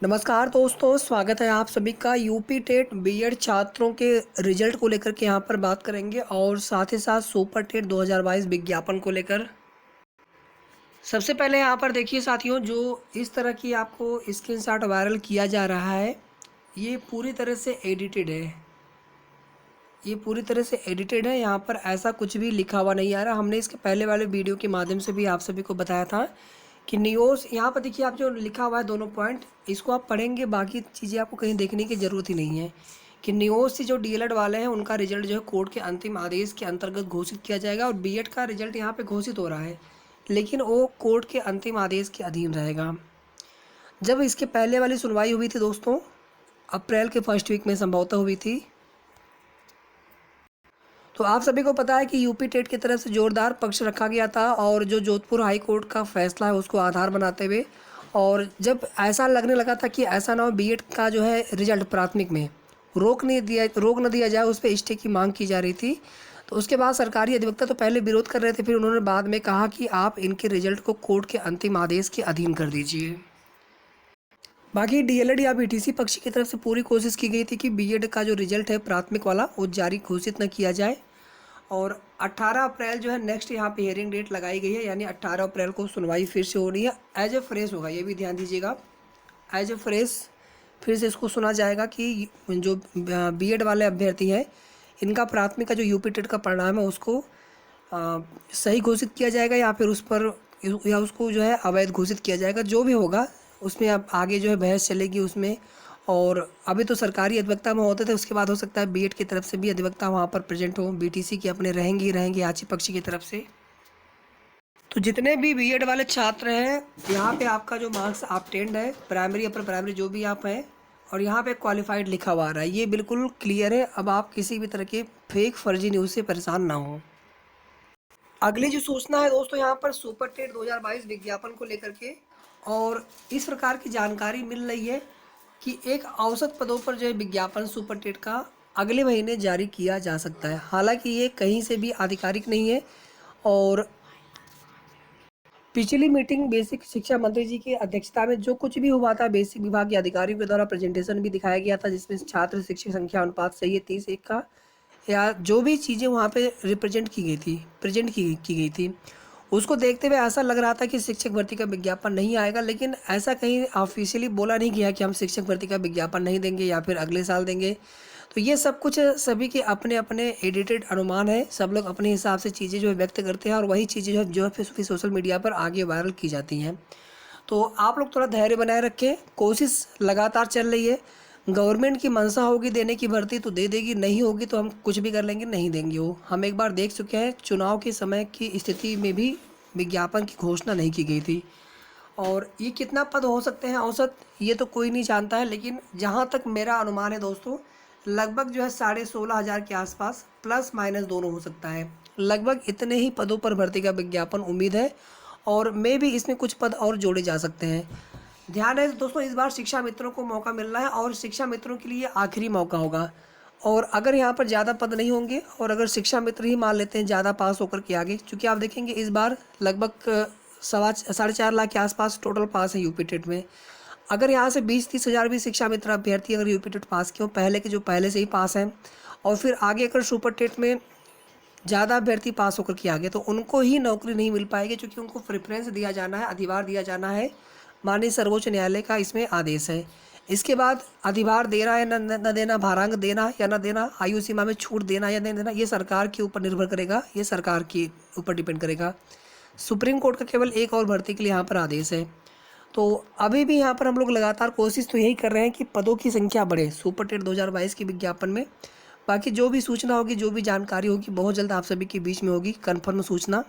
नमस्कार दोस्तों, स्वागत है आप सभी का। यूपी टेट बीएड छात्रों के रिजल्ट को लेकर के यहाँ पर बात करेंगे और साथ ही साथ सुपर टेट 2022 विज्ञापन को लेकर। सबसे पहले यहाँ पर देखिए साथियों, जो इस तरह की आपको स्क्रीनशॉट वायरल किया जा रहा है, ये पूरी तरह से एडिटेड है। ये पूरी तरह से एडिटेड है, यहाँ पर ऐसा कुछ भी लिखा हुआ नहीं आ रहा। हमने इसके पहले वाले वीडियो के माध्यम से भी आप सभी को बताया था कि न्यूज़, यहाँ पर देखिए आप जो लिखा हुआ है दोनों पॉइंट, इसको आप पढ़ेंगे, बाकी चीज़ें आपको कहीं देखने की ज़रूरत ही नहीं है। कि न्यूज़ से जो डीएलएड वाले हैं उनका रिजल्ट जो है कोर्ट के अंतिम आदेश के अंतर्गत घोषित किया जाएगा, और बीएड का रिजल्ट यहाँ पे घोषित हो रहा है, लेकिन वो कोर्ट के अंतिम आदेश के अधीन रहेगा। जब इसके पहले वाली सुनवाई हुई थी दोस्तों, अप्रैल के फर्स्ट वीक में संभवतः हुई थी, तो आप सभी को पता है कि यूपी टेट की तरफ से जोरदार पक्ष रखा गया था, और जो जोधपुर हाई कोर्ट का फैसला है उसको आधार बनाते हुए, और जब ऐसा लगने लगा था कि ऐसा ना हो बीएड का जो है रिजल्ट प्राथमिक में रोक न दिया जाए, उस पर स्टे की मांग की जा रही थी। तो उसके बाद सरकारी अधिवक्ता तो पहले विरोध कर रहे थे, फिर उन्होंने बाद में कहा कि आप इनके रिजल्ट को कोर्ट के अंतिम आदेश के अधीन कर दीजिए। बाकी डीएलएड या बीटीसी पक्ष की तरफ से पूरी कोशिश की गई थी कि बीएड का जो रिजल्ट है प्राथमिक वाला वो जारी घोषित न किया जाए, और 18 अप्रैल जो है नेक्स्ट यहाँ पे हियरिंग डेट लगाई गई है, यानी 18 अप्रैल को सुनवाई फिर से हो रही है। एज ए फ्रेश होगा, ये भी ध्यान दीजिएगा, एज ए फ्रेश फिर से इसको सुना जाएगा कि जो बीएड वाले अभ्यर्थी हैं, इनका प्राथमिक का जो यूपी टेट का परिणाम है उसको सही घोषित किया जाएगा, या फिर उस पर या उसको जो है अवैध घोषित किया जाएगा। जो भी होगा उसमें अब आगे जो है बहस चलेगी उसमें। और अभी तो सरकारी अधिवक्ता में होते थे, उसके बाद हो सकता है बीएड की तरफ से भी अधिवक्ता वहाँ पर प्रेजेंट हो, बीटीसी के अपने रहेंगे याची पक्ष की तरफ से। तो जितने भी बीएड वाले छात्र हैं, यहाँ पे आपका जो मार्क्स ऑब्टेन्ड है, प्राइमरी अपर प्राइमरी जो भी आप हैं, और यहाँ पे क्वालिफाइड लिखा हुआ आ रहा है, ये बिल्कुल क्लियर है। अब आप किसी भी तरह के फेक फर्जी न्यूज़ से परेशान ना हो। अगली जो सूचना है दोस्तों, यहाँ पर सुपर टेट 2022 विज्ञापन को लेकर के, और इस प्रकार की जानकारी मिल रही है कि एक औसत पदों पर जो है विज्ञापन सुपर टेट का अगले महीने जारी किया जा सकता है। हालांकि ये कहीं से भी आधिकारिक नहीं है, और पिछली मीटिंग बेसिक शिक्षा मंत्री जी की अध्यक्षता में जो कुछ भी हुआ था, बेसिक विभाग के अधिकारियों के द्वारा प्रेजेंटेशन भी दिखाया गया था, जिसमें छात्र शिक्षक संख्या अनुपात सही है 30:1 का, या जो भी चीज़ें वहाँ पे रिप्रेजेंट की गई थी, प्रेजेंट की गई थी, उसको देखते हुए ऐसा लग रहा था कि शिक्षक भर्ती का विज्ञापन नहीं आएगा। लेकिन ऐसा कहीं ऑफिशियली बोला नहीं गया कि हम शिक्षक भर्ती का विज्ञापन नहीं देंगे या फिर अगले साल देंगे। तो ये सब कुछ सभी के अपने अपने एडिटेड अनुमान है, सब लोग अपने हिसाब से चीज़ें जो है व्यक्त करते हैं, और वही चीज़ें जो है फिर सोशल मीडिया पर आगे वायरल की जाती हैं। तो आप लोग थोड़ा धैर्य बनाए रखें, कोशिश लगातार चल रही है। गवर्नमेंट की मंशा होगी देने की भर्ती तो दे देगी, नहीं होगी तो हम कुछ भी कर लेंगे, नहीं देंगे। वो हम एक बार देख चुके हैं, चुनाव के समय की स्थिति में भी विज्ञापन की घोषणा नहीं की गई थी। और ये कितना पद हो सकते हैं औसत, ये तो कोई नहीं जानता है, लेकिन जहाँ तक मेरा अनुमान है दोस्तों, लगभग जो है 16,500 के आसपास प्लस माइनस दोनों हो सकता है। लगभग इतने ही पदों पर भर्ती का विज्ञापन उम्मीद है, और मे भी इसमें कुछ पद और जोड़े जा सकते हैं। ध्यान है दोस्तों, इस बार शिक्षा मित्रों को मौका मिल रहा है, और शिक्षा मित्रों के लिए आखिरी मौका होगा। और अगर यहाँ पर ज़्यादा पद नहीं होंगे, और अगर शिक्षा मित्र ही मान लेते हैं ज़्यादा पास होकर के आगे, क्योंकि आप देखेंगे इस बार लगभग 4.5 लाख के आसपास टोटल पास है यूपी टेट में। अगर यहाँ से 20-30 हज़ार भी शिक्षा मित्र अभ्यर्थी अगर यूपी टेट पास किए हो, पहले के जो पहले से ही पास हैं, और फिर आगे अगर सुपर टेट में ज़्यादा अभ्यर्थी पास होकर के आगे, तो उनको ही नौकरी नहीं मिल पाएगी, क्योंकि उनको प्रेफरेंस दिया जाना है, अधिभार दिया जाना है। माननीय सर्वोच्च न्यायालय का इसमें आदेश है। इसके बाद अधिभार देना या न देना, भारांक देना या न देना, आयु सीमा में छूट देना या नहीं देना, ये सरकार के ऊपर निर्भर करेगा, ये सरकार के ऊपर डिपेंड करेगा। सुप्रीम कोर्ट का केवल एक और भर्ती के लिए यहाँ पर आदेश है। तो अभी भी यहाँ पर हम लोग लगातार कोशिश तो यही कर रहे हैं कि पदों की संख्या बढ़े सुपर टेट 2022 के विज्ञापन में। बाकी जो भी सूचना होगी, जो भी जानकारी होगी, बहुत जल्द आप सभी के बीच में होगी कन्फर्म सूचना।